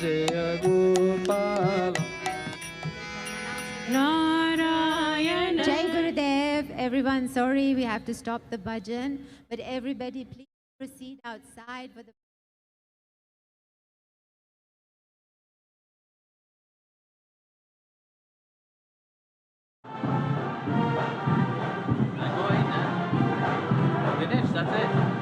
Jaya Gopala. Narayana. Jai Gurudev. Everyone, sorry we have to stop the bhajan, but everybody please proceed outside for the Go in, Finish, that's it.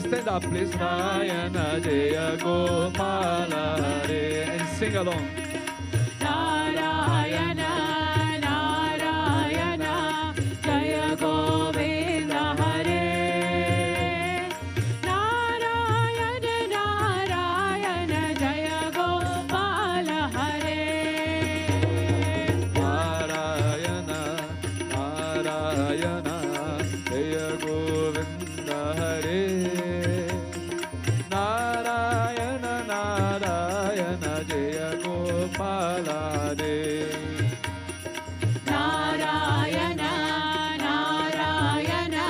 Everybody stand up, please. Narayana Jaya Gopala Hare. And sing along. Narayana, Narayana, Jaya Govinda Hare. Narayana, Narayana, Jaya Gopala Hare. Narayana, Narayana, Jaya Govinda Hare. Narayana, Narayana, Jaya Gopala Hare. Narayana, Narayana,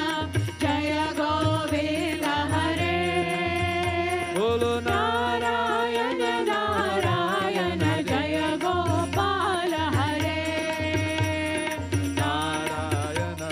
Jaya Govinda Hare. Bolo Narayana, Narayana, Jaya Gopala Hare. Narayana,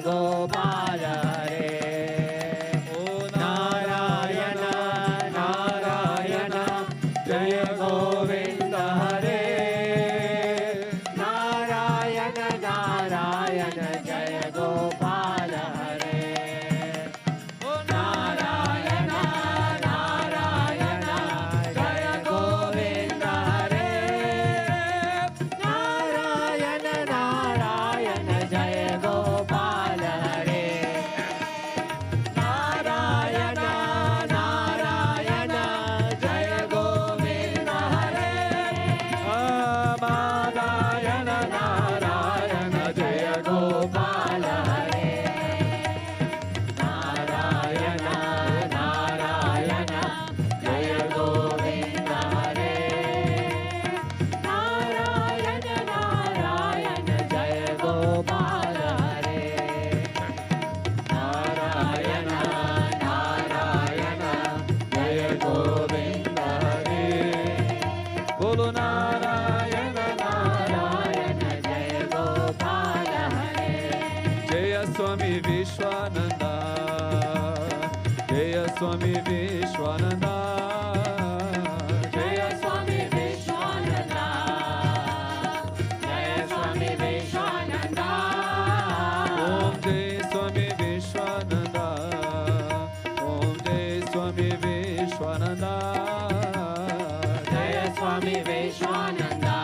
Gopala Hare. Oh Narayana Narayana Jaya Govinda Hare. Narayana Narayana Jaya Gopala Hare. Oh Narayana Narayana Jaya Govinda Hare. Narayana Narayana Jaya Gopala Hare. Narayana Narayana Jaya Govinda Hare. Narayana Narayana Jaya Gopala Hare. Narayana Narayana Jaya Govinda Hare. Narayana Narayana Jaya Gopala Hare. Narayana Narayana Jaya Govinda Hare. Bolo Narayana Narayana Jaya Gopala Hare. Jaya Swami Vishwananda Jaya Swami Vishwananda Jaya Swami Vishwananda. Jaya Swami Vishwananda. Om Jai Swami Vishwananda Om Jai Swami Vishwananda Jaya Swami Vishwananda.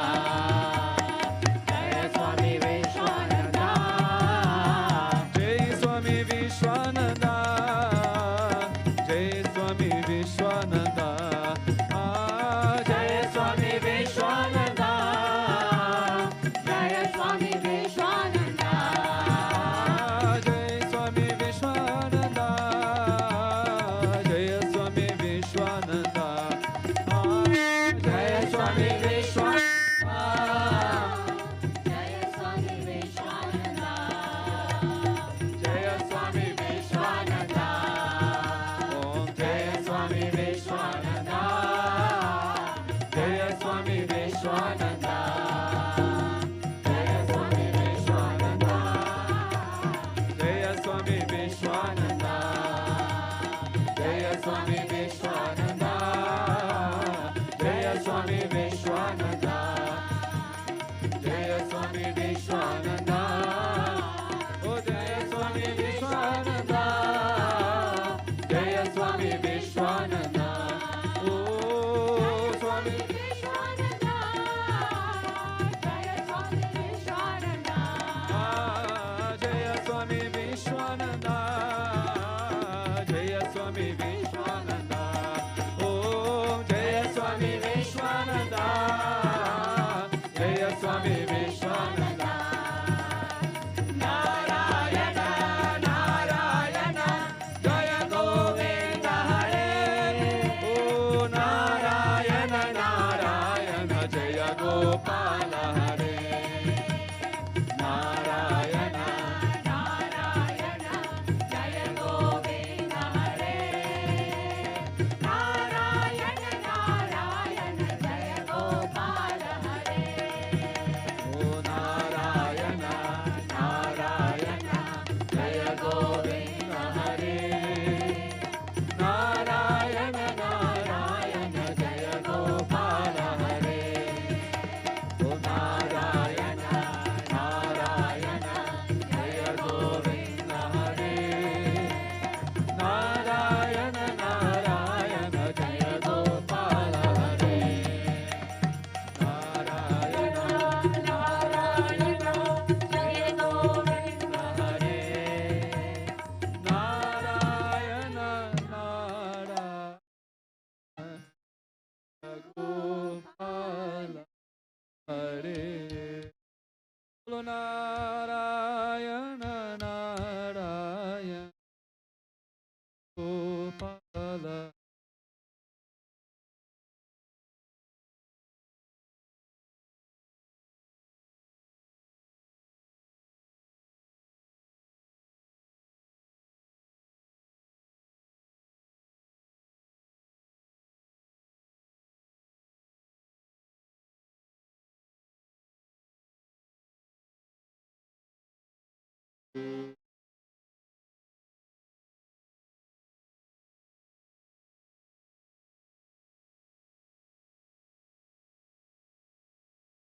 Jaya Swami Vishwananda. Jai Swami Vishwananda Jai Swami Vishwananda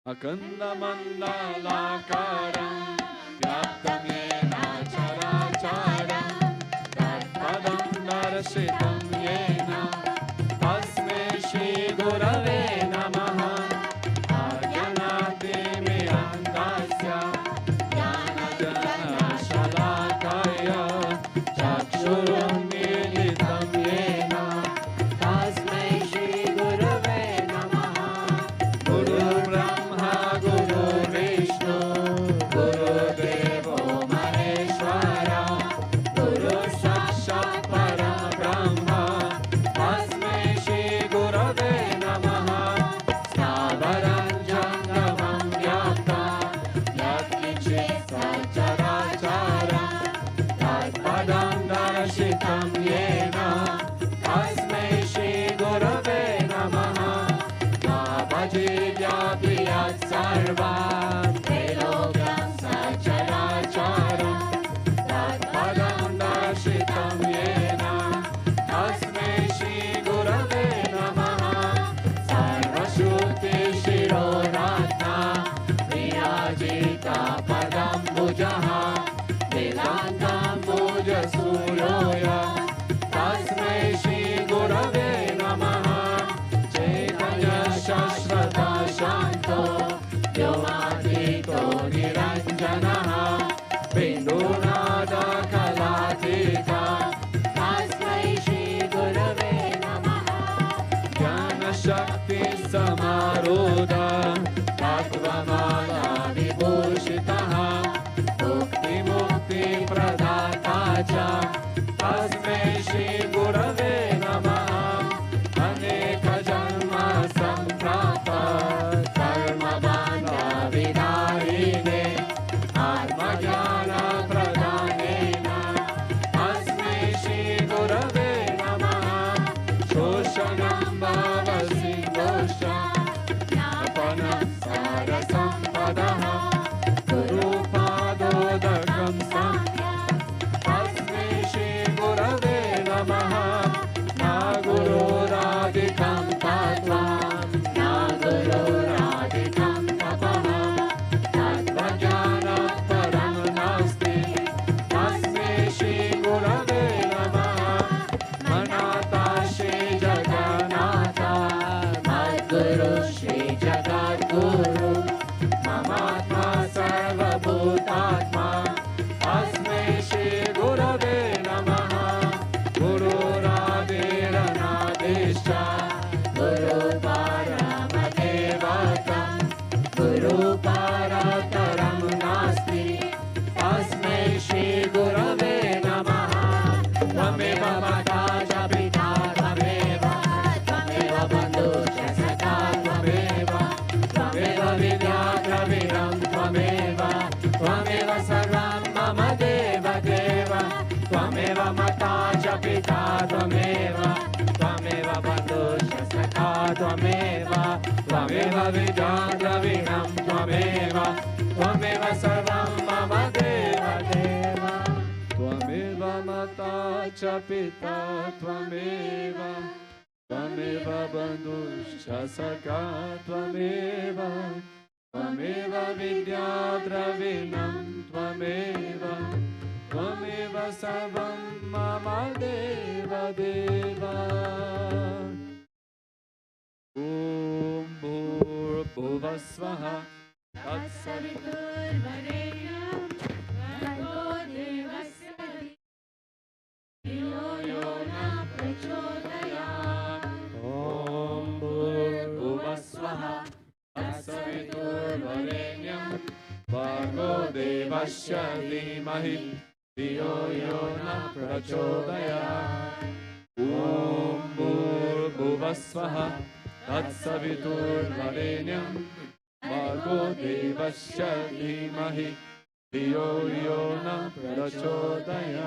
Akandamandalakaram Vyaptam yena characharam Tatpadam darashitam yena Tasme Shri Gurave Namaha Ajnati Mirandasya Jnana Shalakaya Chakshurum Militam yena Tasme Shri Gurave Namaha Guru Brahma Guru Vishnu Guru Devo Maheshwara Guru Sakshat Parabrahma Tasmai Shri Gurave Namaha Stavaram Jangamam Vyapta Yat Kincit Sacharacharam Tatpadam Darashitam Yena Tasmai Shri Gurave Namaha Navajivyapriyat Sarvam Trilokam Sacharacharam Tatpadam Darshitam Yena Tasmai Shri Gurave Namaha Sarvashruti Shiroratna Virajita Padam Bujaha Vedantam Buja Suroya Tasmai Shri Gurave Namaha Chaitanya Shashrata Shanto Vyomadito Niranjanaha Bindunada Kalatita Tasmai Shri Gurave Namaha Jnana Shakti Samaruda Tattvamala Vibhushitaha Mukti Mukti Pradata Cha Tasmai Shri Gurave Namaha Aneka Janma Samprata Karma Bandha Vidharine Atma Jnana Pradhanena Tasmai Shri Gurave Namaha Shoshanam Bhava Sindosha Napanam Sara Sampadaha Guru Padodakam Samya Tasmai Shri Gurave Namaha Na Guru Radhikam Tattvam Na Guru Radhikam Tapaha Tattva Jnana Param Nasti Tasmai Shri Gurave Namaha Manata Shri Jagannatha Madguru Shri Jagadguru Mamatma Sarva Bhutatma Tasmai Shri Gurave Namaha Guru Radhiranadesha Guru Paramadevatam Guru Parataram Nasti Tasmai Shri Gurave Namaha Tvameva Mata cha Pita Tvameva Tvameva Bandhusya Saka Tvameva Tvameva Vidya Dravinam Tvameva Tvameva Sarvam Mama Deva Deva Tvameva Mata cha Pita Tvameva Tvameva Bandhusya Saka Tvameva Tvameva Vidya Dravinam Tvameva Tvameva Sarvam Mama Deva Deva Tvameva Mata cha Pita Tvameva Tvameva Bandhusya Saka Tvameva Tvameva Vidya Dravinam Tvameva Tvameva Sarvam Mama Deva Deva Om Bhur Bhuvasvaha Tatsaviturvarenyam Bhargo Devasya Dhiyo Yo Na Prachodayat Om Bhur Bhuvasvaha Tatsaviturvarenyam Bhargo Devasya Dhimahi Dhiyo Yo Na Prachodayat Om Bhur Bhuvasvaha Tatsaviturvarenyam Bhargo Devasya Dhimahi Dhiyo Yo Na Prachodayat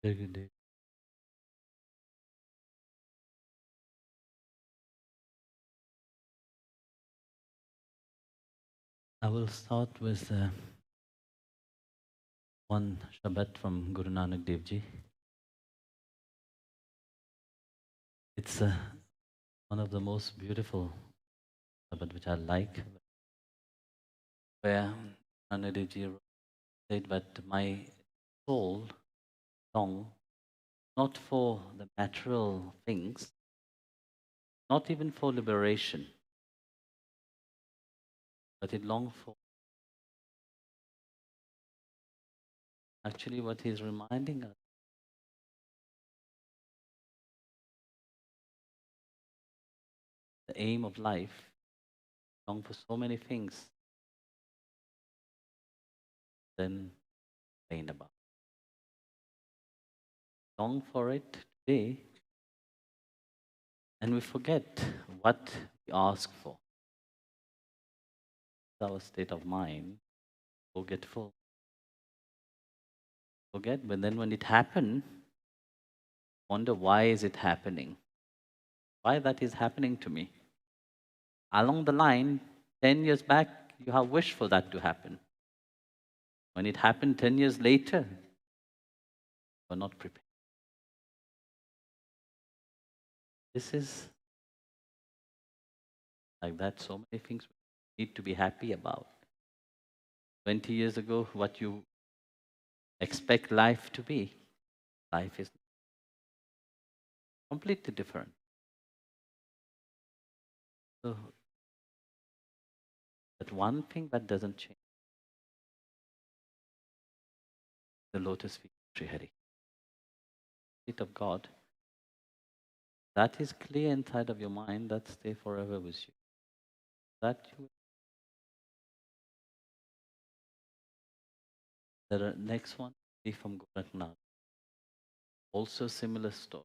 Very good day. I will start with one Shabbat from Guru Nanak Dev Ji. It's one of the most beautiful Shabbat which I like, where Nanak Dev Ji said that my soul long not for the material things, not even for liberation, but it longs for. Actually, what he's reminding us, the aim of life, long for so many things, then complain about. Long for it today, and we forget what we ask for. Our state of mind, forgetful. Forget, but then when it happened, wonder why is it happening? Why that is happening to me? Along the line, 10 years back, you have wished for that to happen. When it happened 10 years later, you were not prepared. This is like that, so many things we need to be happy about. 20 years ago, what you expect life to be, life is completely different. So, but one thing that doesn't change, the lotus feet of Sri Hari, feet of God, that is clear inside of your mind, that stay forever with you. That you. The next one is from Goraknath. Also similar story,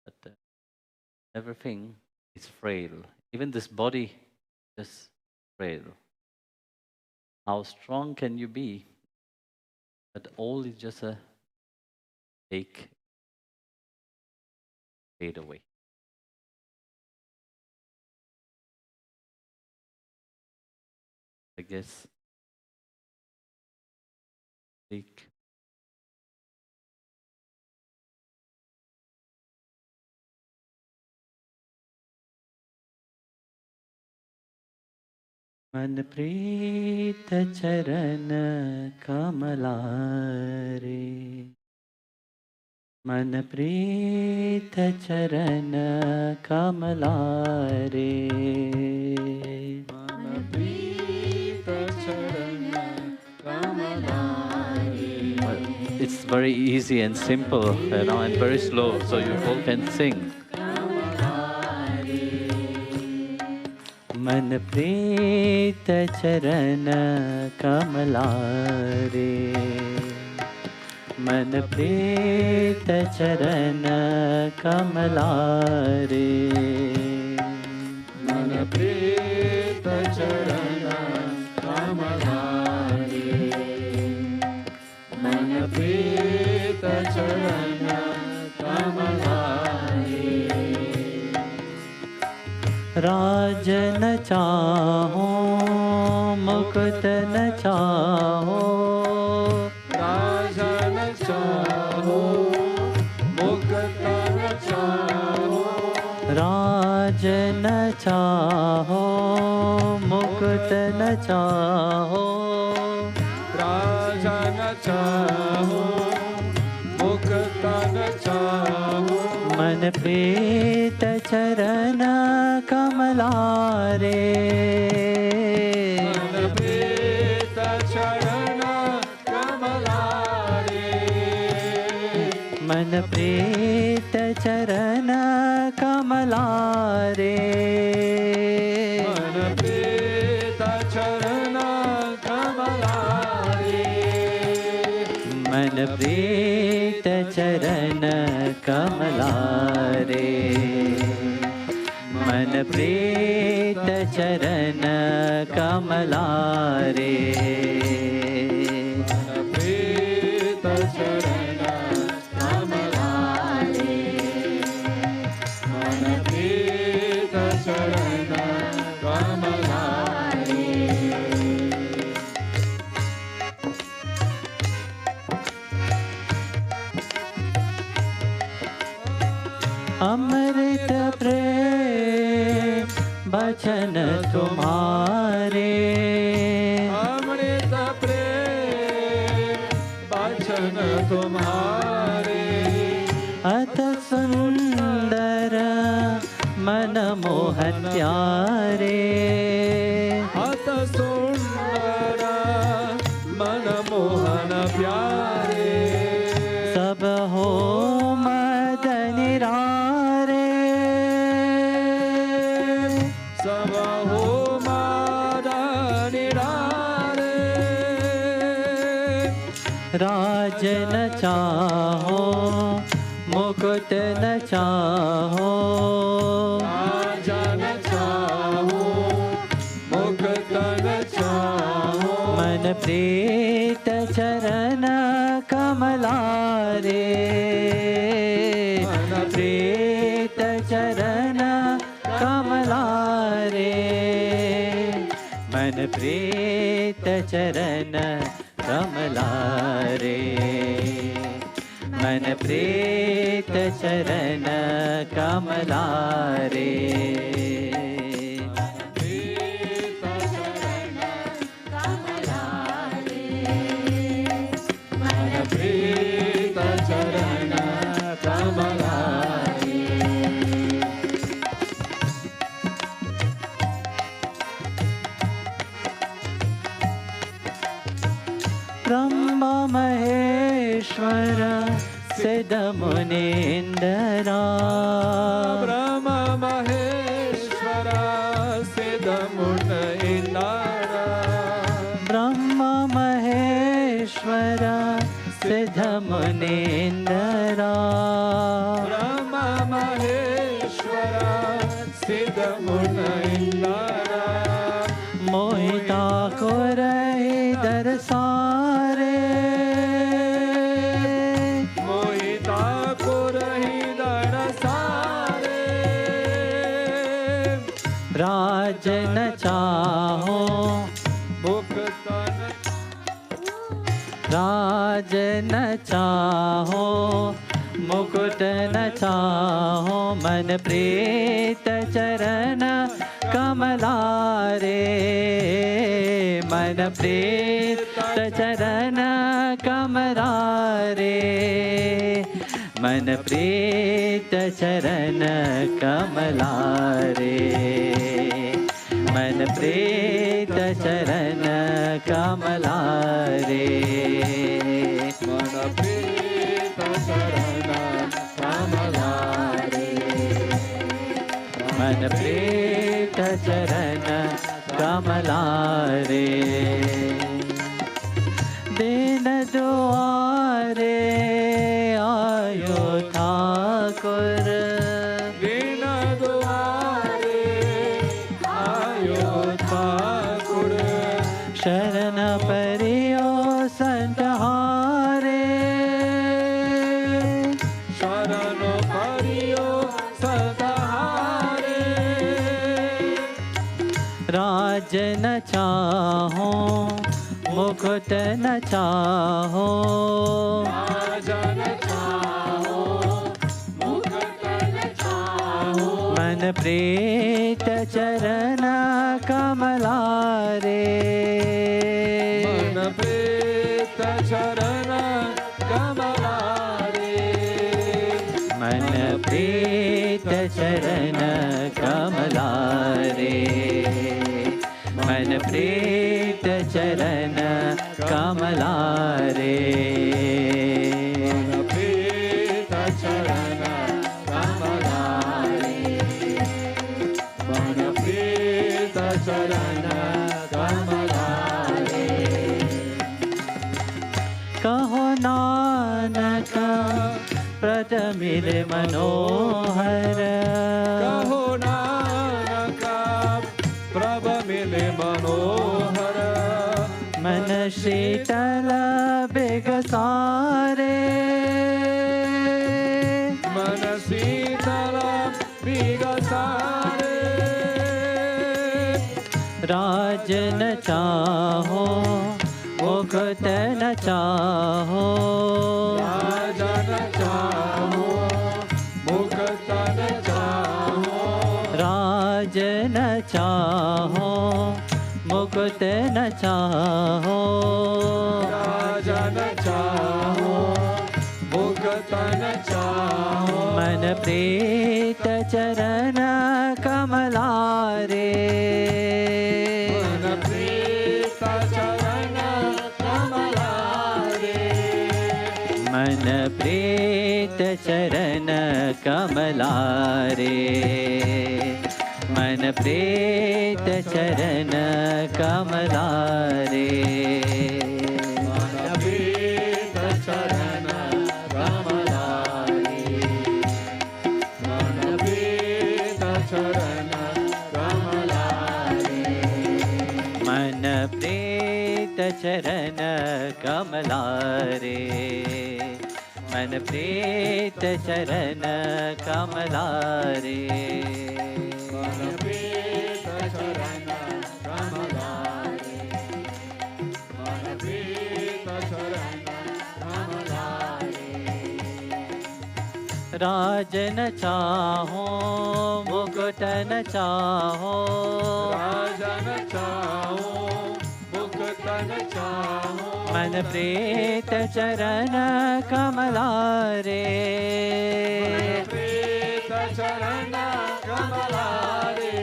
but everything is frail. Even this body is frail. How strong can you be? But all is just a fake, fade away. I guess fake. मन प्रीत चरण कमला रे, मन प्रीत चरण कमला रे, मन प्रीत चरण कमला रे. It's very easy and simple, and very slow, so you all can sing. मन प्रीत चरण कमला रे, मन प्रीत चरण कमला रे, मन प्रीत चरण कमला रे, मन प्रीत चरण कमला रे. राज न चाहो मुकुट न चाहो, राज न चाहो मुकुट न चाहो, राज न चाहो मुकुट न चाहो, राज न चाहो मुकुट न चाहो. मन प्रीत चरण कमला रे, मन प्रीत चरण कमला रे, मन प्रीत चरण कमला रे, मन प्रीत चरण कमला रे, मन प्रीत चरण कमला रे, मन प्रीत चरण कमला रे, मन प्रीत चरण कमला रे, मन प्रीत चरण कमला रे. प्यारे, अमृत प्रेम वचन तुम्हारे, अथ सुंदर मनमोहन प्यारे, अत सुंदर मनमोहन प्यारे, सब हो मद निरारे, सब हो मारा निरारे, राज न चाहो मुकुट न चाहो, राजन चाहो मुक्त न चाहो, मन प्रीत चरण कमलारे, मन प्रीत चरण कमलारे, मन प्रीत चरण कमलारे, मन प्रीत चरण कमलारे, मन प्रीत चरण कमलारे, ब्रह्म महेश्वर सिद्ध मुनीन्द्रा, ब्रह्म महेश्वर सिद्ध मुनीन्द्रा, ब्रह्म महेश्वर सिद्ध मुनीन्द्रा, ब्रह्म महेश्वर सिद्ध मुनीन्द्रा, मोहिता को रही दरसारे, मोहिता को रही दरसारे, राज न चाहो मुक्त न राज न चाहो मुकुट न चाहो, मन प्रीत चरण कमलारे, मन प्रीत चरण कमलारे, मन प्रीत चरण कमलारे, मन प्रीत चरण कमलारे, मन प्रीत चरण कमलारे, मन प्रीत चरण कमलारे, दीन दुआरे आयो ठाकुर, दीन दुआरे आयो ठाकुर, शरण परियो संतहारे, शरण परियो सदाहारे, राज न चाहो मुकुट न चाहो, राजन चाहो मुक्त न चाहो, मन प्रीत चरण कमलारे, मन प्रीत चरण कमलारे, मन प्रीत चरण कमलारे, मन प्रीत चरण कमलारे, मन प्रीत चरण कमलारे, मन प्रीत चरण कमलारे, कहो नानक प्रद मिले मनोहर, कहो नानक प्रभ मिले मनोहर, मन शीतल बेगसारे, मन शीतल बिगसारे, राज न चाहो मुकुट न चाहो, राजन चाहो मुक्त न चाहो, राज न चाहो मुकुट न चाहो, राजा न चाहो, मुकुट न चाहो, मन प्रीत चरण कमलारे, मन प्रीत चरण कमलारे, मन प्रीत चरण कमलारे, मन प्रीत चरण कमलारे, मन प्रीत चरण कमलारे, मन प्रीत चरण कमलारे, मन प्रीत चरण कमलारे, मन प्रीत चरण कमलारे, मन प्रीत चरण कमलारे, मन प्रीत चरण कमलारे, राजन चाहो मुकुट न चाहो, राजन चाहो, मुकुट न चाहो, मन प्रीत चरण कमलारे, मन प्रीत चरण कमलारे,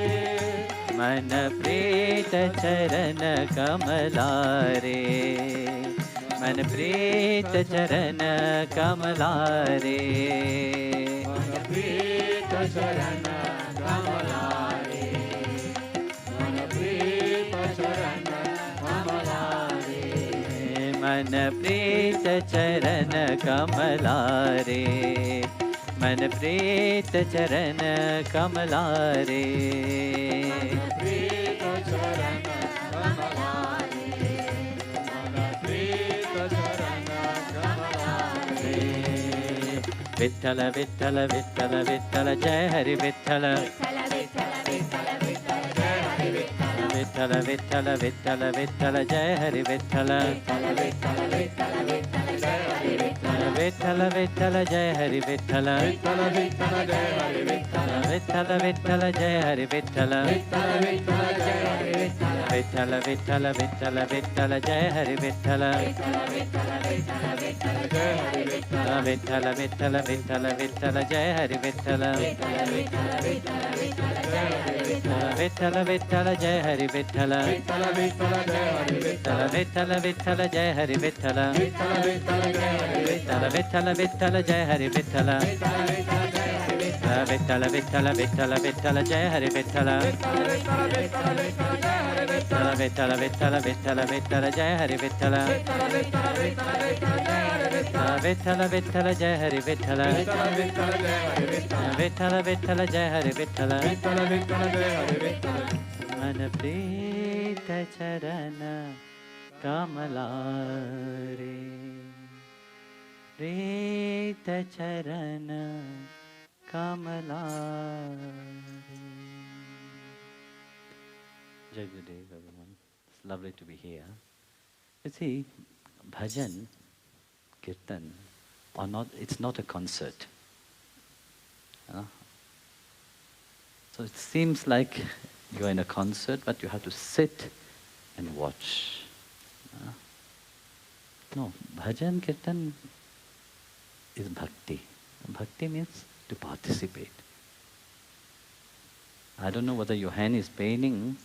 मन प्रीत चरण कमलारे, मन प्रीत चरण कमलारे, मन प्रीत चरण कमलारे, मन प्रीत चरण कमलारे, मन प्रीत चरण कमलारे, मन प्रीत चरण कमलारे, प्रीत चरण कमलारे, मन प्रीत चरण कमलारे, विठ्ठल विठ्ठल विठ्ठल विठ्ठल जय हरि विठ्ठल, विठ्ठल विठ्ठल विठ्ठल विठ्ठल जय हरि विठ्ठल, विठ्ठल विठ्ठल जय हरि विठ्ठल, विठ्ठल विठ्ठल जय हरि विठ्ठल, विठ्ठल विठ्ठल जय हरि विठ्ठल, विठ्ठल विठ्ठल जय हरि विठ्ठल, विठ्ठल विठ्ठल विठ्ठल विठ्ठल जय हरि विठ्ठल, जय हरि विठ्ठल, विठ्ठल विठ्ठल विठ्ठल विठ्ठल जय हरि विठ्ठल, विठ्ठल विठ्ठल जय हरि विठ्ठल, विठ्ठल विठ्ठल जय हरि विठ्ठल, विठ्ठल विठ्ठल जय हरि विठ्ठल, विठ्ठल विठ्ठल जय हरि विठ्ठल, विठ्ठल विठ्ठल जय हरि विठ्ठल, विठ्ठल विठ्ठल जय हरि विठ्ठल, विठ्ठल विठ्ठल विठ्ठल जय हरि विठ्ठल, विठ्ठल विठ्ठल विठ्ठल जय हरि विठ्ठल, विठ्ठल विठ्ठल जय हरि विठ्ठल, विठ्ठल विठ्ठल जय हरि विठ्ठल, विठ्ठल विठ्ठल जय हरि विठ्ठल, विठ्ठल विठ्ठल जय हरि विठ्ठल, मन प्रीत चरण कमलारे, प्रीत चरण कमलारे. Jai Gurudev, everyone. It's lovely to be here. You see, bhajan, kirtan, or not, it's not a concert. So it seems like you're in a concert, but you have to sit and watch. No, bhajan, kirtan is bhakti. Bhakti means to participate. I don't know whether your hand is paining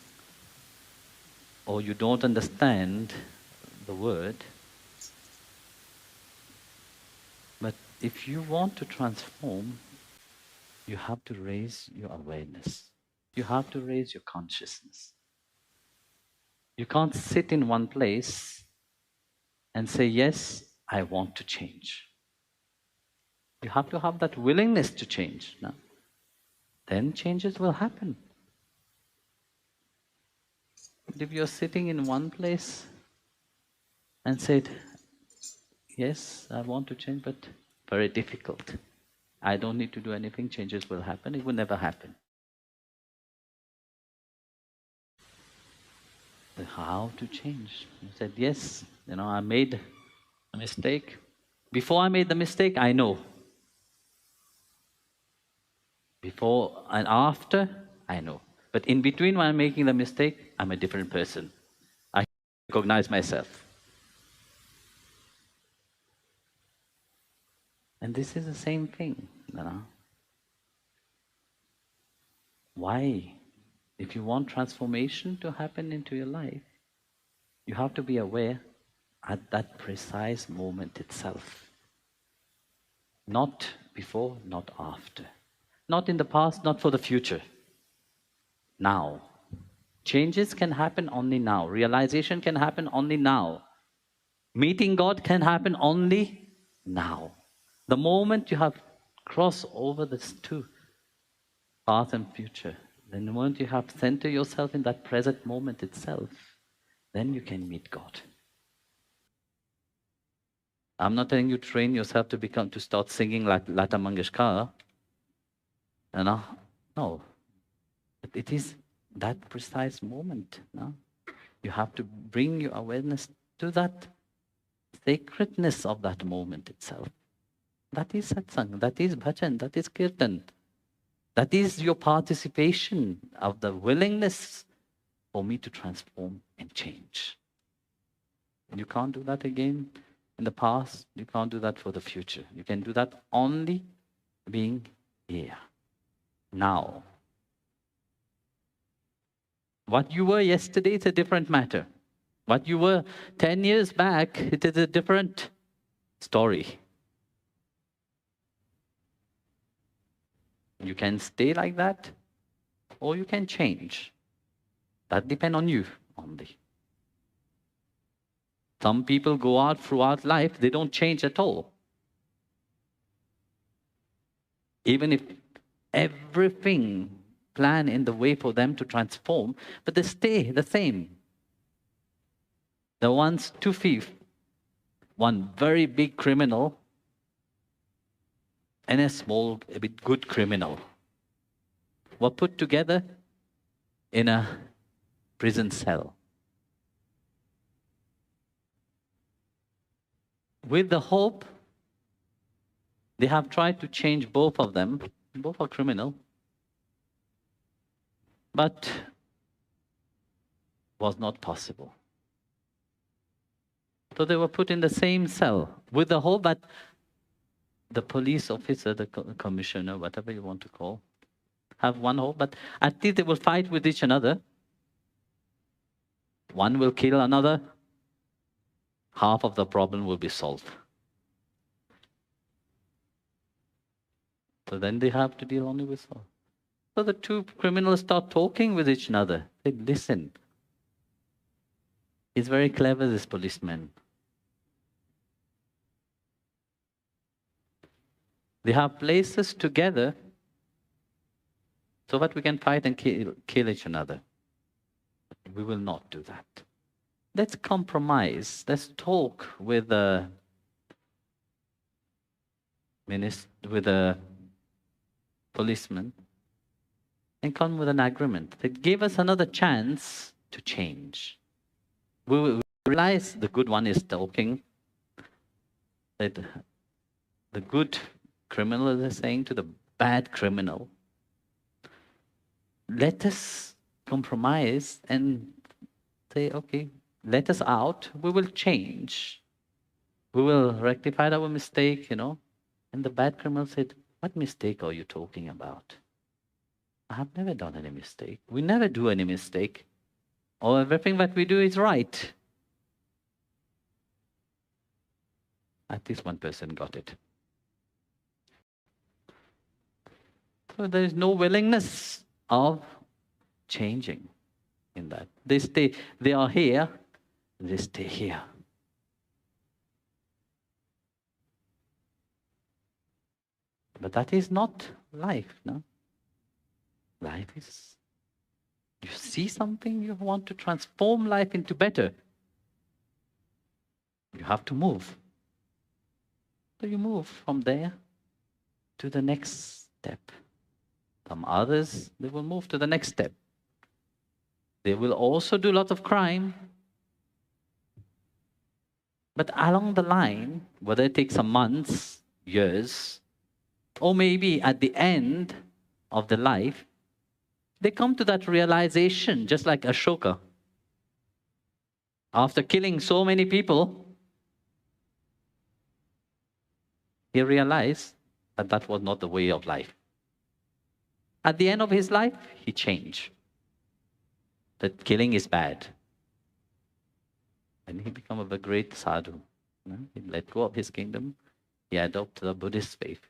or you don't understand the word, but if you want to transform, you have to raise your awareness. You have to raise your consciousness. You can't sit in one place and say, yes, I want to change. You have to have that willingness to change. No? Then changes will happen. But if you're sitting in one place and said, yes, I want to change, but very difficult. I don't need to do anything, changes will happen, it will never happen. So how to change? You said, yes, I made a mistake. Before I made the mistake, I know. Before and after, I know. But in between when I'm making the mistake, I'm a different person. recognize myself. And this is the same thing, you know. Why? If you want transformation to happen into your life, you have to be aware at that precise moment itself. Not before, not after. Not in the past, not for the future. Now. Changes can happen only now. Realization can happen only now. Meeting God can happen only now. The moment you have crossed over these two, past and future, then the moment you have centered yourself in that present moment itself, then you can meet God. I'm not telling you train yourself to start singing like Lata Mangeshkar. You know? No. But it is that precise moment. No? You have to bring your awareness to that sacredness of that moment itself. That is satsang, that is bhajan, that is kirtan. That is your participation of the willingness for me to transform and change. You can't do that again in the past. You can't do that for the future. You can do that only being here, now. What you were yesterday is a different matter. What you were 10 years back, it is a different story. You can stay like that, or you can change. That depends on you only. Some people go out throughout life, they don't change at all. Even if everything planned in the way for them to transform, but they stay the same. The one's two thieves, one very big criminal, and a small, a bit good criminal, were put together in a prison cell. With the hope, they have tried to change both of them. Both are criminal. But was not possible. So they were put in the same cell with the hope that the police officer, the commissioner, whatever you want to call, have one hope, but at least they will fight with each another. One will kill another. Half of the problem will be solved. So then they have to deal only with solve. So the two criminals start talking with each other. They listen. He's very clever, this policeman. They have places together so that we can fight and kill each other. We will not do that. Let's compromise. Let's talk with the policeman and come with an agreement that give us another chance to change. We will realize the good one is talking, that the good criminal is saying to the bad criminal, let us compromise and say, okay, let us out, we will change. We will rectify our mistake, you know. And the bad criminal said, what mistake are you talking about? I have never done any mistake. We never do any mistake. Or everything that we do is right. At least one person got it. So there is no willingness of changing in that. They are here, they stay here. But that is not life, no? Life is, you see something, you want to transform life into better. You have to move. So you move from there to the next step. Some others, they will move to the next step. They will also do lots of crime. But along the line, whether it takes some months, years, or maybe at the end of the life, they come to that realization, just like Ashoka. After killing so many people, he realized that that was not the way of life. At the end of his life, he changed. That killing is bad. And he became a great sadhu. He let go of his kingdom. He adopted the Buddhist faith.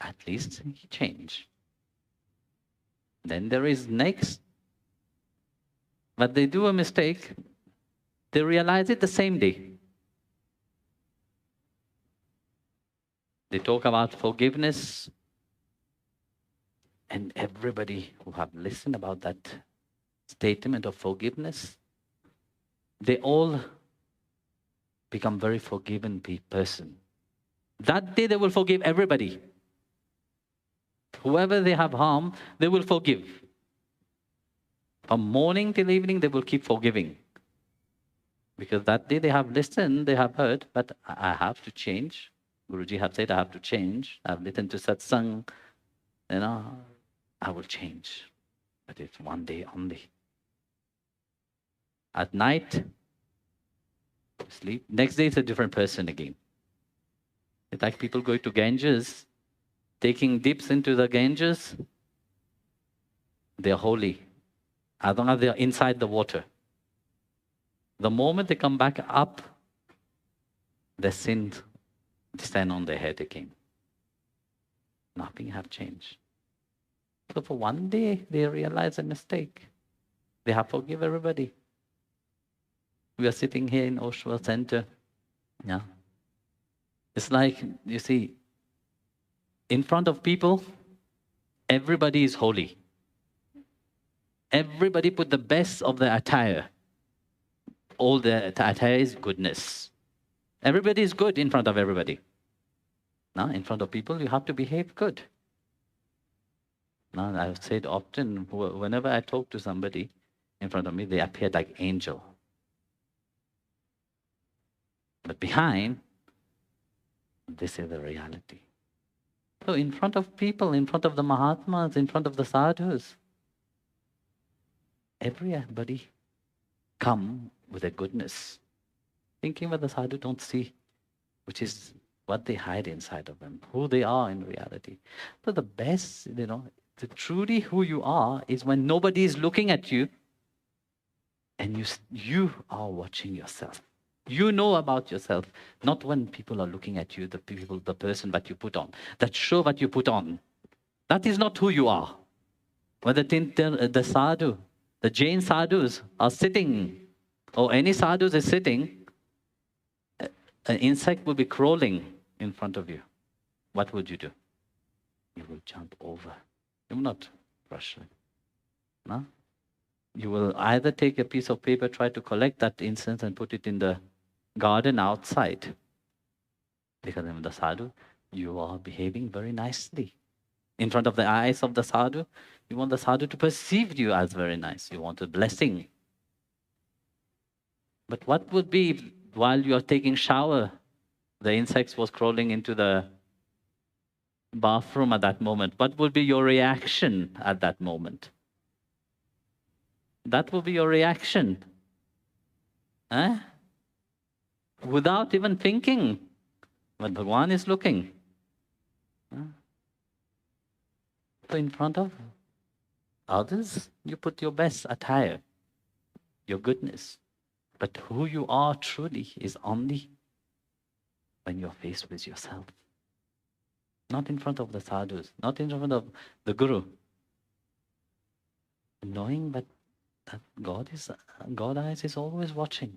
At least he changed. Then there is next. But they do a mistake. They realize it the same day. They talk about forgiveness. And everybody who have listened about that statement of forgiveness, they all become very forgiven person. That day they will forgive everybody. Whoever they have harmed, they will forgive. From morning till evening, they will keep forgiving. Because that day they have listened, they have heard, but I have to change. Guruji have said, I have to change. I have listened to satsang. I will change. But it's one day only. At night, sleep. Next day, it's a different person again. It's like people going to Ganges, taking dips into the Ganges. They're holy. As long as they're inside the water. The moment they come back up, their sins descend on their head again. Nothing have changed. So for one day, they realize a mistake. They have to forgive everybody. We are sitting here in Oshawa Center. Yeah. It's like, you see, in front of people, everybody is holy. Everybody put the best of their attire. All the attire is goodness. Everybody is good in front of everybody. Now, in front of people, you have to behave good. Now, I've said often, whenever I talk to somebody in front of me, they appear like angel. But behind, this is the reality. So in front of people, in front of the Mahatmas, in front of the sadhus, everybody come with a goodness. Thinking what the sadhu don't see, which is what they hide inside of them, who they are in reality. So the best, the truly who you are is when nobody is looking at you and you are watching yourself. You know about yourself, not when people are looking at you, the person that you put on, that show what you put on. That is not who you are. When the sadhu, the Jain sadhus are sitting, or any sadhus is sitting, an insect will be crawling in front of you. What would you do? You will jump over. You will not brush it. No? You will either take a piece of paper, try to collect that incense and put it in the garden outside. Because in the sadhu, you are behaving very nicely. In front of the eyes of the sadhu, you want the sadhu to perceive you as very nice. You want a blessing. But what would be while you are taking shower, the insects was crawling into the bathroom at that moment? What would be your reaction at that moment? That will be your reaction. Without even thinking. But Bhagwan is looking. So in front of others, you put your best attire, your goodness. But who you are truly is only when you're faced with yourself. Not in front of the sadhus, not in front of the guru. Knowing that God eyes is always watching.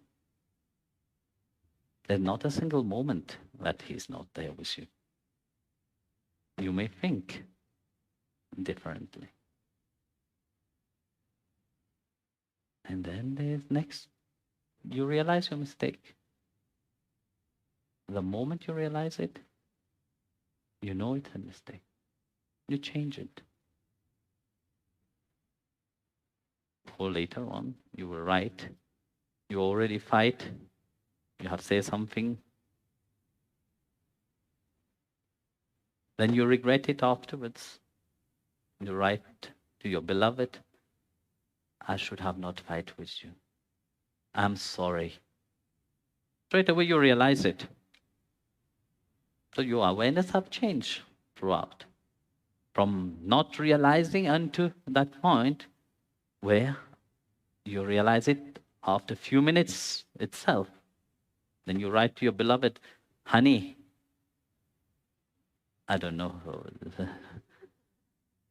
There's not a single moment that He's not there with you. You may think differently. And then there's next, you realize your mistake. The moment you realize it, you know it's a mistake. You change it. Or later on, you will write, you already fight, you have said something, then you regret it afterwards. You write to your beloved, I should have not fight with you. I'm sorry. Straight away you realize it. So your awareness have changed throughout. From not realizing unto that point where you realize it after a few minutes itself. Then you write to your beloved, honey, I don't know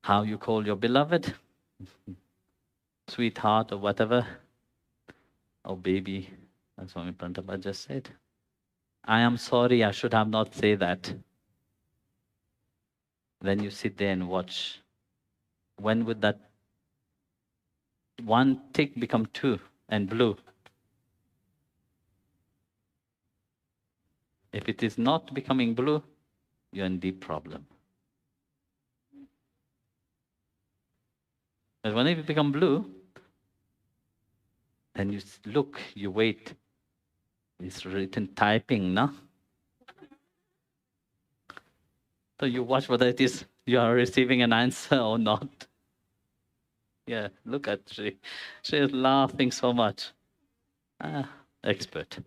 how you call your beloved, sweetheart or whatever, or baby, as Swami Prantapa just said. I am sorry, I should have not said that. Then you sit there and watch. When would that one tick become two and blue? If it is not becoming blue, you're in deep problem. But when it become blue, then you look, you wait. It's written typing, no? So you watch whether it is you are receiving an answer or not. Yeah, look at she. She is laughing so much. Ah, expert.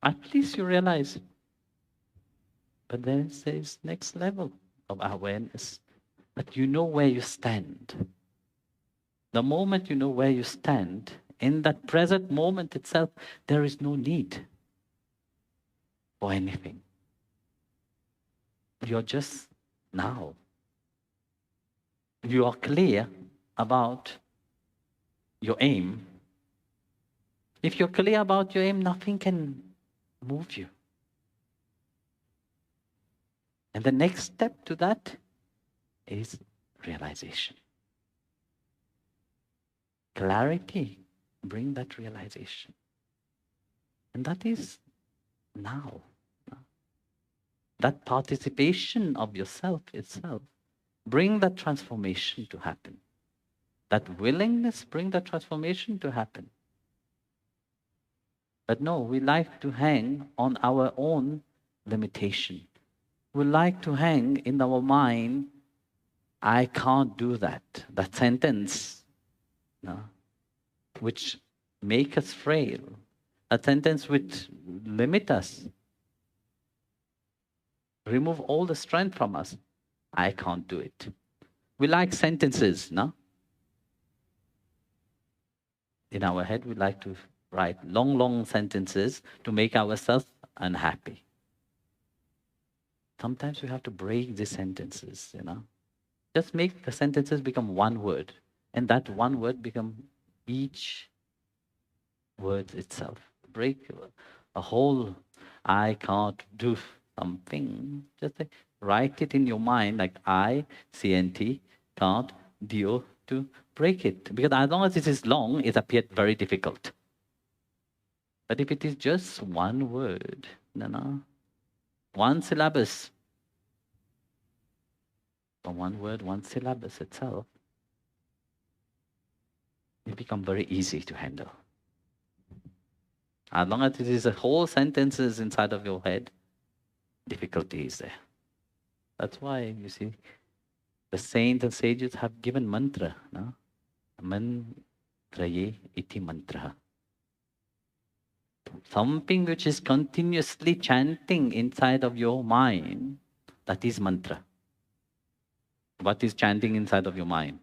At least you realize. But then it says next level of awareness. That you know where you stand. The moment you know where you stand, in that present moment itself, there is no need for anything. You're just now. You are clear about your aim. If you're clear about your aim, nothing can move you. And the next step to that is realization. Clarity, bring that realization. And that is now. That participation of yourself itself, bring that transformation to happen. That willingness, bring that transformation to happen. But no, we like to hang on our own limitation. We like to hang in our mind, I can't do that. That sentence, no, which make us frail. A sentence which limit us. Remove all the strength from us. I can't do it. We like sentences, no? In our head, we like to write long, long sentences to make ourselves unhappy. Sometimes we have to break these sentences, you know. Just make the sentences become one word. And that one word become each word itself. Break a whole, I can't do something. Just like, write it in your mind like I, CNT, can't, DO, to break it. Because as long as it is long, it appears very difficult. But if it is just one word, no, one syllabus, or one word, one syllabus itself, it becomes very easy to handle. As long as it is a whole sentences inside of your head, difficulty is there. That's why, you see, the saints and sages have given mantra, no? Linktr.ee iti mantra. Something which is continuously chanting inside of your mind, that is mantra. What is chanting inside of your mind?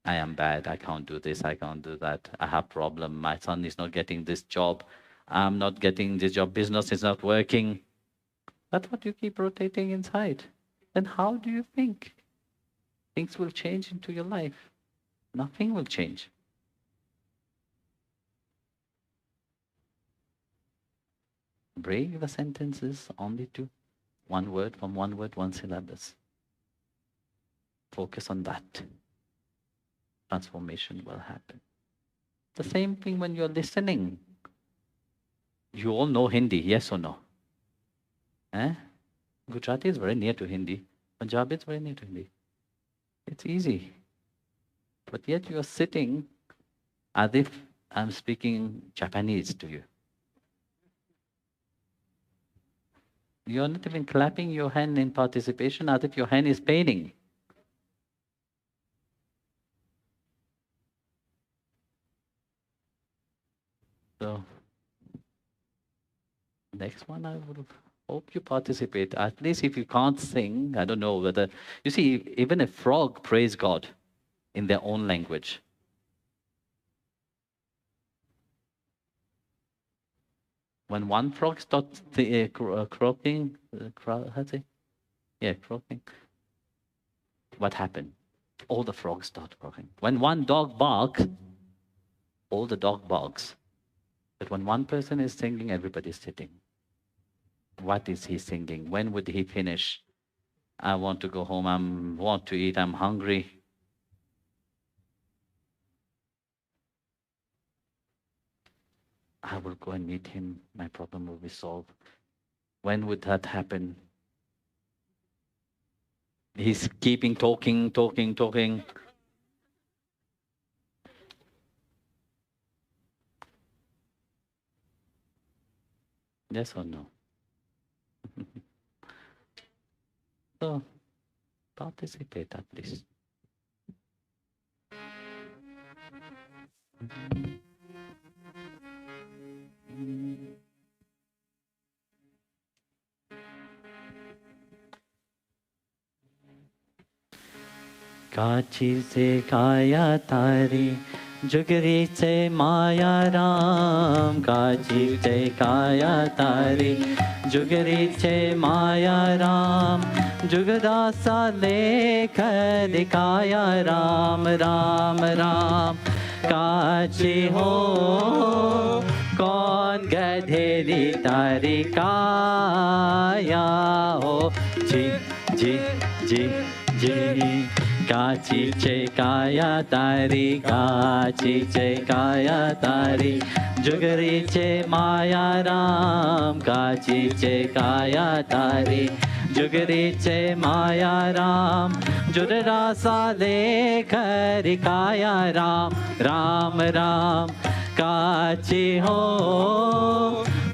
I am bad, I can't do this, I can't do that, I have problem, my son is not getting this job, I'm not getting this job, business is not working. That's what you keep rotating inside. Then how do you think things will change into your life? Nothing will change. Break the sentences only to one word, from one word, one syllabus. Focus on that. Transformation will happen. The same thing when you're listening. You all know Hindi, yes or no? Gujarati is very near to Hindi. Punjabi is very near to Hindi. It's easy. But yet you are sitting as if I'm speaking Japanese to you. You're not even clapping your hand in participation as if your hand is paining. So, next one I would hope you participate. At least if you can't sing, I don't know whether... You see, even a frog praise God in their own language. When one frog starts croaking, croaking, what happened? All the frogs start croaking. When one dog barks, all the dog barks. But when one person is singing, everybody's sitting. What is he singing? When would he finish? I want to go home, I want to eat, I'm hungry. I will go and meet him, my problem will be solved. When would that happen? He's keeping talking. Yes or no? So, participate at least. काची से काया तारी जुगरी से माया राम काची से काया तारी जुगरी से माया राम जुगदा सा लेख दिखाया राम राम राम काची हो कौन गधेरी तारी काया हो जी जी जी जी काची चे काया तारी काची चे काया तारी जुगरी चे माया राम काची चे काया तारी जुगरी चे माया राम जुगरा सा लेख दिखाया राम राम राम काची हो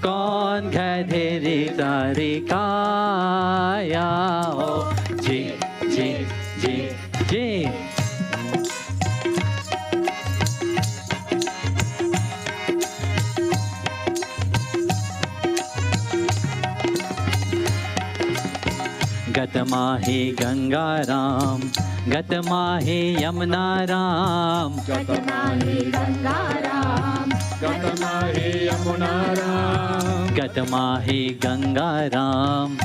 कौन गधेरी तारी काया हो जी जी जी जी गतमाही गंगा राम गतमाही यमुना राम गतमाही गंगा राम गतमाही यमुना राम गतमाही गंगा राम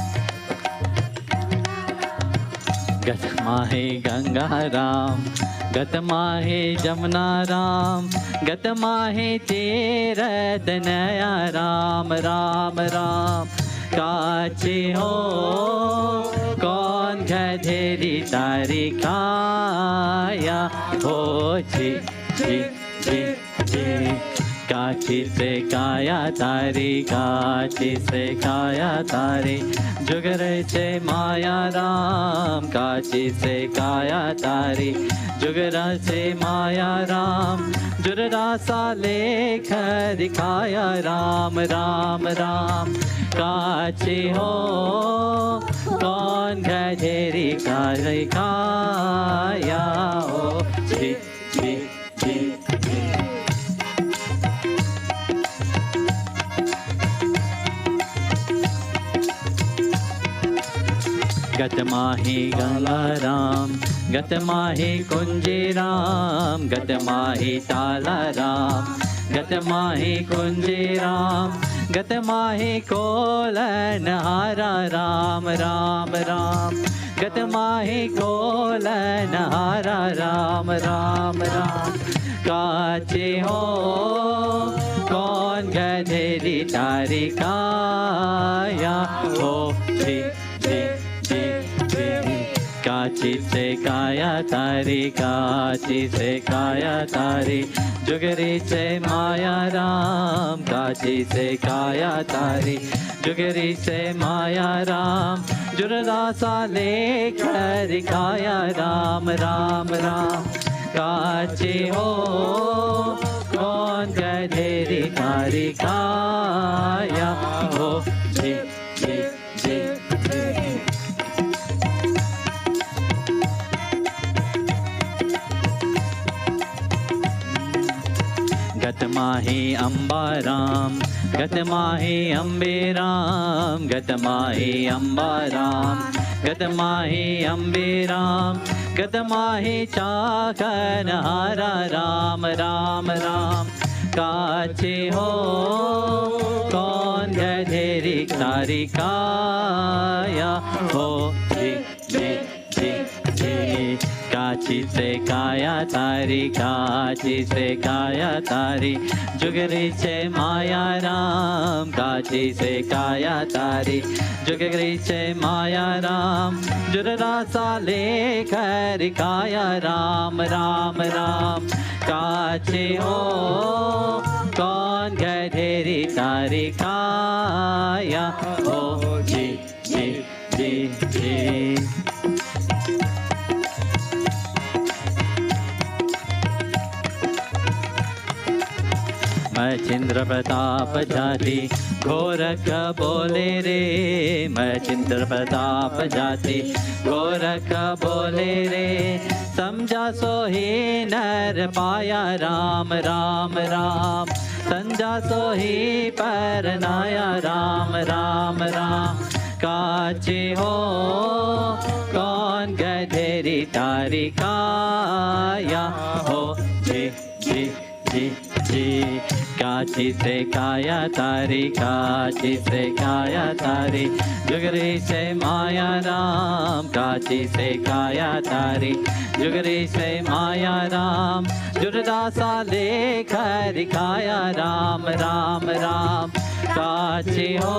गतमाही गंगा राम गतमाही जमुना राम गतमाही तीरथ नया राम राम राम काची हो कौन गधेरी तारी काया हो जी जी जी जी काची से काया तारी काची से काया तारी जुगर से माया राम काची से काया तारी जुगरा से माया राम जुगरा सा लेख दिखाया राम राम राम काची हो कौन गधेरी काया काया हो जी जी जी जी गतमाही गंगा राम गतमाही कुंजी राम गतमाही ताला राम गतमाही कुंजी राम गतमाही कोलन हारा राम राम राम गतमाही कोलन हारा राम राम राम काची हो कौन गधेरी तारी काया हो जी जी जी जी काची से काया तारी काची से काया तारी जुगरी से माया राम काची से काया तारी जुगरी से माया राम जुगरा सा लेख दिखाया राम राम राम काची हो कौन गधेरी तारी काया हो जी जी जी गतमाहि अम्बाराम गतमाहि अम्बेराम गतमाहि अम्बाराम गतमाहि अम्बेराम गतमाहि चाकनहारा राम राम राम काचे हो कौन गधेरी तारी काया हो जी जी जी जी काची से काया तारी काची से काया तारी जुगरी से माया राम काची से काया तारी जुगरी से माया राम जुररा साले कर काया राम राम राम काचे हो कौन गधेरी तारी काया हो जी जी जी जी मचिंद्र प्रताप जाति गोरख बोले रे मचिंद्र प्रताप जाति गोरख बोले रे समझा सोही नर पाया राम राम राम समझा सोही पर नाया राम राम राम काचे हो कौन गधेरी तारी काया हो जी जी जी जी काची से काया तारी काची से काया तारी जुगरी से माया राम काची से काया तारी जुगरी से माया राम जुरदासा लेकर काया राम राम राम काची हो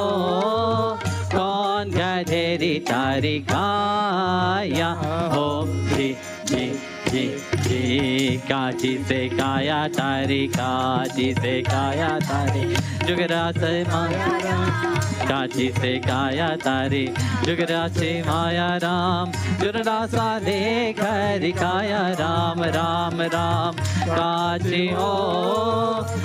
कौन गधेरी तारी काया हो जी जी जी जी काची से काया तारी काची से काया तारी जुगरा से माया राम काची से काया तारी जुगरा से माया राम जुगरा सा लेकर काया राम राम राम काची हो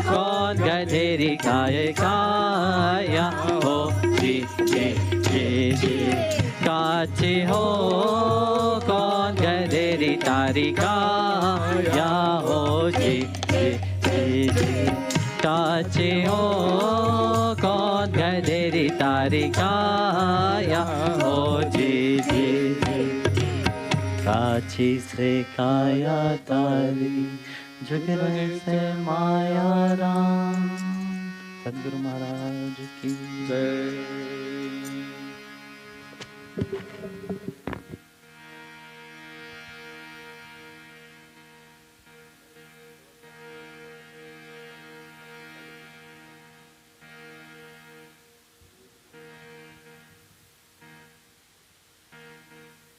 कौन गधेरी काया हो जी जी जी जी काची हो कौन गधेरी तारी काया हो जी जी जी जी काची हो कौन गधेरी तारी काया हो जी जी जी काची से काया तारी जुगरे से माया राम सद्गुरु महाराज की जय।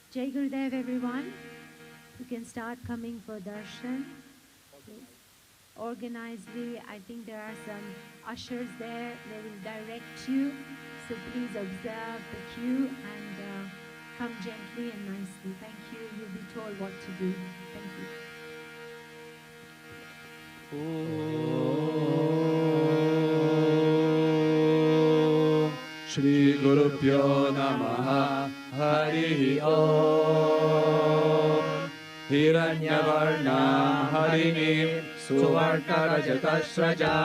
Jai Gurudev, everyone. You can start coming for darshan. Organizedly, I think there are some ushers there. They will direct you. So please observe the queue and come gently and nicely. Thank you. You'll be told what to do. Thank you. Shri Guru Pyo Namaha Hari Om Hiranyavarna Harinim Suvartarajataśraja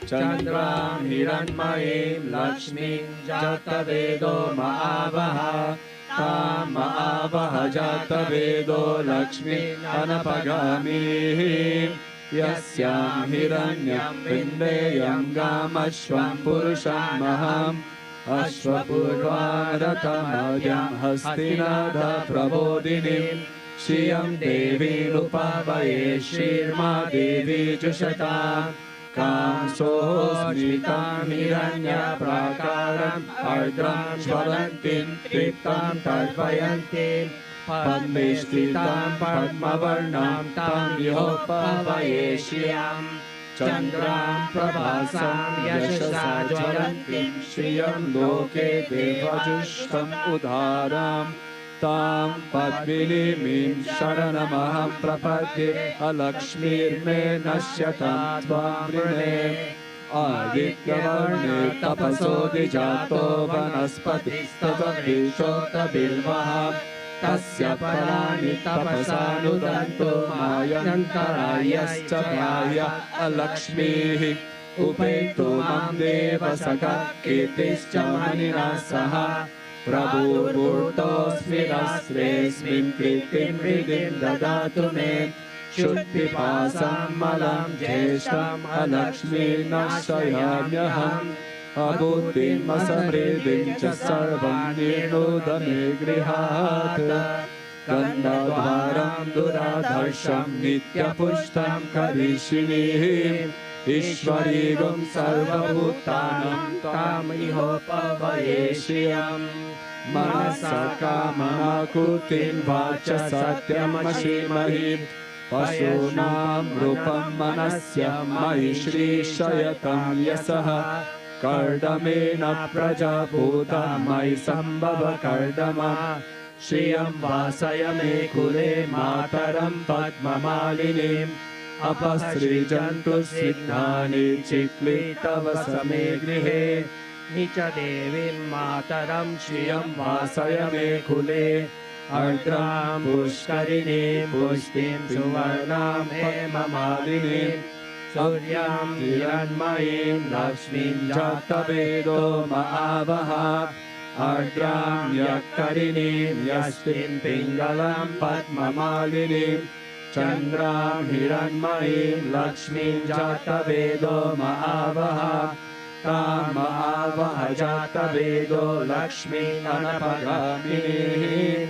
Chandram Hiranmayim Lakshmim Jatavedo Maavaha Tam Maavaha Jatavedo Lakshmim Anapagami Yasyam Hiranyam Vindeyam Gamashvam Purusham Maham Ashwapurvarathamadyam Hastinadha Prabodhinim Shriyam Devi Rupavaye Shirma Devi Jushatam Kam Sohosmitam Hiranya Prakaram Ardram Shvalantim Triptam Tadvayantim Padmeshtitam Padmavarnam Tam Yopavaye Shriyam Chandram Prabhasam Yashasa Jwalantim Shriyam Loke Devajushtam Udharam Tam Padminimim Sharanamaham Prapadye Alakshmir Me Nashyatam Tvam Vrine Adityavarne Tapaso Dijato Vanaspati Stata Vishota Bilvaham तस्य पराणि तपसानुदन्तो मायन्तरायश्च बाह्य अलक्ष्मीः उपेतो मां देव सखा कीर्तिश्च मणिना सह प्रभुर्भूतोऽस्मि रस्रेऽस्मिन् कीर्तिं हृदिं ददातु मे शुद्धिपासं मलं ज्येष्ठम् अलक्ष्मीं नश्ययाम्यहम् अबुद्धिम् असमृद्धिं च सर्वं निर्णोदमे गृहात् गन्धद्वारं दुराधर्षं नित्यपुष्टं करिष्यिणीः ईश्वरीगुं सर्वभूतानां तामिहोपवेश्यम् मनसा कामनाकृतिं वाच सत्यमशीमहि पशूनां रूपं मनस्य मयि श्रीशयतं यशः कर्दमेन प्रजाभूता मयि सम्भव कर्दमा श्रियं वासय मे कुले मातरं पद्ममालिनीम् अपसृजन्तुसिद्धानि चिक्लितव समे गृहे निच देवीं मातरं श्रियं वासय मे कुले अर्द्रां पुष्करिणीं पुष्टिं सुवर्णां हेममालिनीं सूर्यां हिरण्मयीं लक्ष्मीं जातवेदो महावः अर्द्रां यक्करिणीं यष्टिं पिङ्गलां पद्ममालिनीं चन्द्रां हिरण्मयीं लक्ष्मीं जातवेदो महावः तां महावः जातवेदो लक्ष्मीं अनपगामिनीं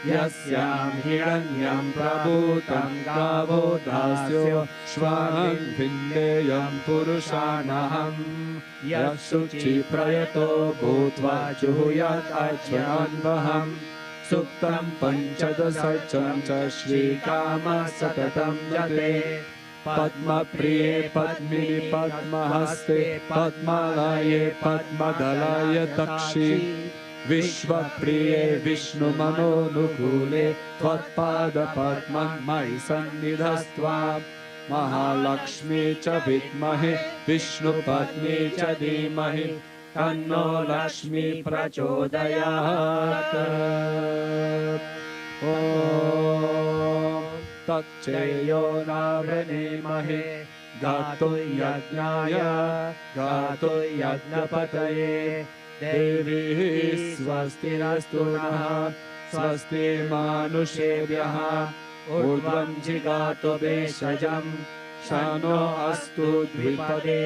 यस्यां हिरण्यं प्रभूतं गावो दास्यो श्वानं भिन्देयं पुरुषानहम् यः शुचिप्रयतो भूत्वा जुहुयात् अज्ञान्वहम् सुक्तं पञ्चदशर्चं च श्रीकामः सततं जते पद्मप्रिये पद्मिनि पद्महस्ते पद्मालये पद्मदलाय तक्षि विश्वप्रिये विष्णुमनोनुकूले त्वत्पादपद्मं मयि सन्निधस्त्वा महालक्ष्मी च विद्महे विष्णुपत्नी च धीमहि तन्नो लक्ष्मी प्रचोदयात् ॐ तच्चेयो नावृणीमहे गातुं यज्ञाय गातुं यज्ञपतये देवी स्वस्तिरस्तु नः स्वस्ति मानुषेभ्यः ऊर्ध्वं जिगातु भेषजं शनो अस्तु द्विपदे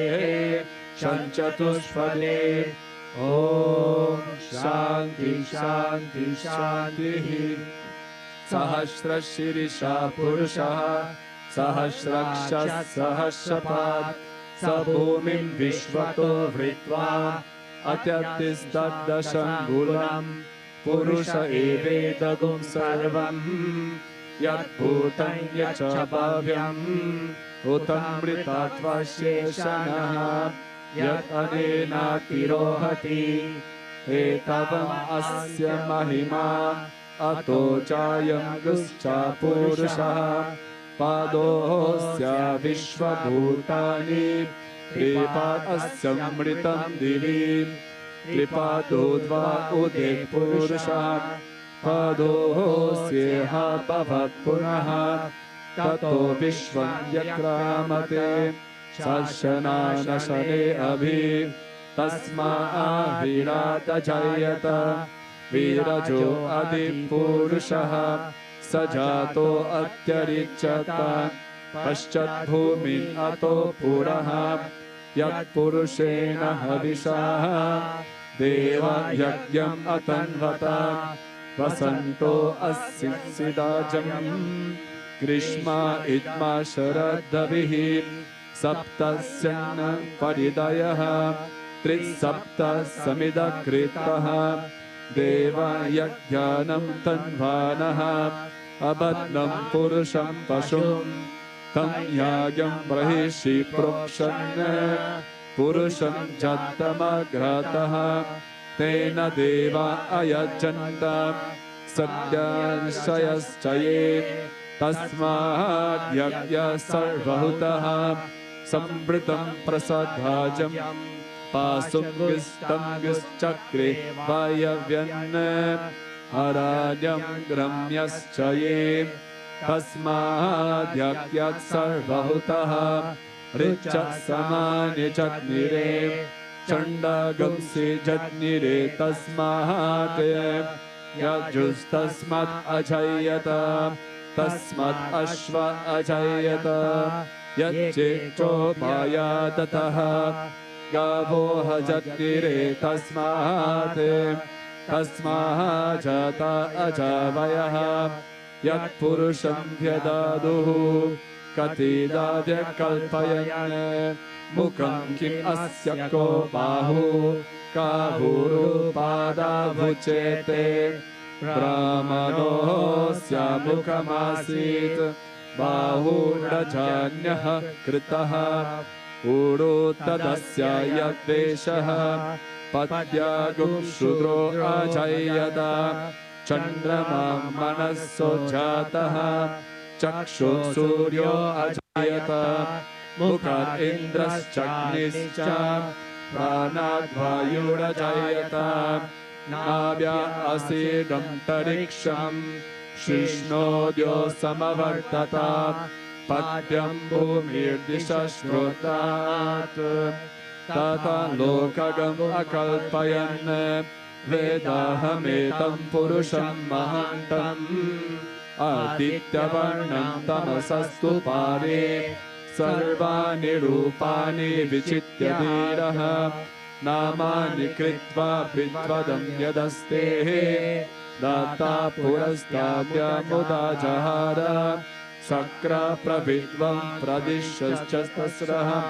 शञ्चतुष्पदे ॐ शान्ति शान्ति शान्तिः सहस्रशीर्षा पुरुषः सहस्रक्षः सहस्रपात् स भूमिं विश्वतो वृत्वा अत्यतिस्तद्दशङ्गुलं पुरुष एवेदगुं सर्वं यद्भूतं यच्च भव्यम् उतमृतत्वशेषणः यत् अनेनातिरोहति एतवम् अस्य महिमा अतो चायं गुश्चा पुरुषः पादोऽस्य विश्वभूतानि त्रिपादस्यमृतं दिवि त्रिपादोद्वा उदे पुरुषः पादोऽस्येह भवत् पुनः ततो विश्वं व्यक्रामते शशनानशने अभि तस्माद्विराटजयत वीरजो अधिपुरुषः स जातो अत्यरिच्यत पश्चात् भूमिम् अतो पुरः यत्पुरुषेण हविषा देवा यज्ञम् अतन्वत वसन्तो अस्सिदाजम् ग्रीष्मा इद्मा शरदभिः सप्तस्यन्न परिदयः त्रिसप्त समिदकृतः देवा यज्ञानं तन्वानः अबद्धं पुरुषं पशुं तं याज्ञं बर्हिषि प्रोक्षन् पुरुषं जन्तमग्रतः तेन देवा अयजन्त सत्याशयश्च ये तस्माद् यज्ञः सर्वहुतः संवृतं प्रसादाजं पासुं गिष्टं गिश्चक्रे वायव्यन् Aradyam gramyascha ye tasmadyakyat sarvahutaha richa samani jatnire chandagumsi jatnire tasmat yajustasmat ajayata tasmat ashva ajayata yajechopayatataha gavoha jatnire tasmat tasmahajata ajavayaha yat purusham vyadaduhu katidavya kalpayane mukam kim asya ko bahu kahuru padavuchete brahmanosya mukamasit bahu rajanyah kritaha uru tadasya yadveshaha Patyagum Shudro Ajayata Chandramam Manasso Jataha Chakshu Suryo Ajayata Mukhat Indras Chagnischa Pranadvayura Jayata Nabhya Asidam Tariksham Shishnodyo Samavartata Patyam Bhumir Dishashrotat Tata lokagam akalpayan vedahametam purusham mahantam adityavarnam tamasastu pare sarvani rupani vichitya dhiraha namani kritva vidvadam yadaste data purastabhya muda jahara sakra pravidvam pradishastasraha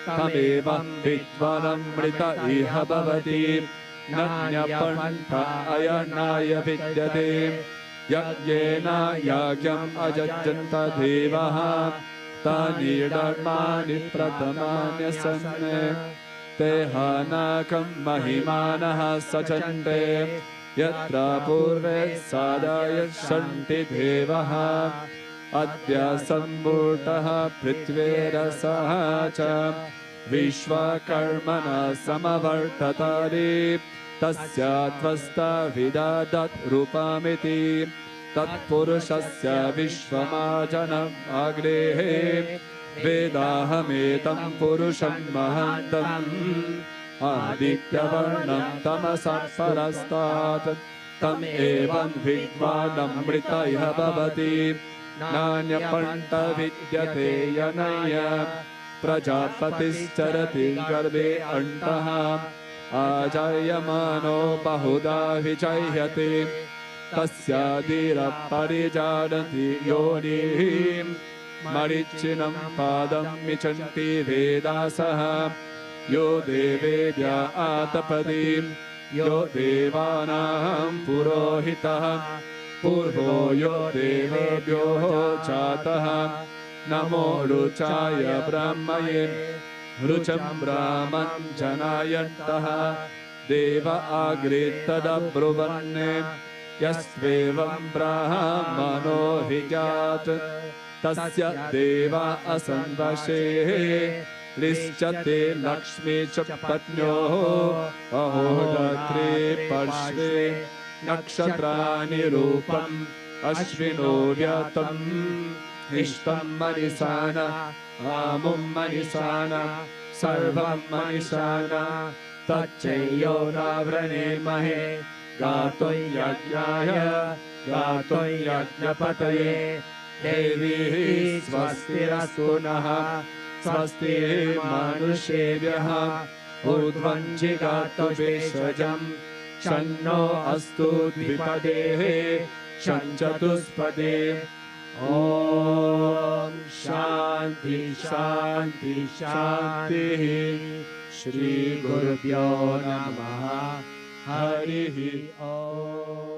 Tamevam vidvanam mrita iha bhavati Nanyapanta ayanaya vidyate Yagyena yagyam ajajjanta devaha Tani dharmani prathamanya Tehanakam mahimanaha sachante Yatra purve sadaya shanti devaha Adya sambhutaha prithverasaha cha Vishwakarmana samavartatari Tasya tvasta vidadat rupamiti Tat purushasya vishwamajanam agrehe Vedahametam purusham mahantam Adityavarnam tamasat parastat Tam evam vidvanam mritaiha bhavati Nanya panta vidyate yanaya Prajapatiscarati garbe antaha Ajayamano bahuda vijayyate Tasya dhira parijadanti yonihim Marichinam padam michanti vedasaha Yo devedya atapadim Yo devanam purohitaha Purvo yo devabhyo chataha Namo ruchaya brahmaye Rucham brahman janayantaha Deva agritada bruvanne Yastvevam brahmano hijat Tasya deva asanvashe Lischate lakshmi chapatnyo Ahodatri parshve Nakshatrani rupam Ashvino vyatam Ishtam manisana Amum manisana Sarvam manisana Tacheyo ravrane mahe Gatoy yajnaya Gatoy yajnapataye Devi swastirastu naha Swasti manushebhyaha Udvanjigato vishajam Shanno astu dvipadehe Shanchatuspade Om Shanti Shanti Shanti Shri Gurubhyo Namaha Harihi Om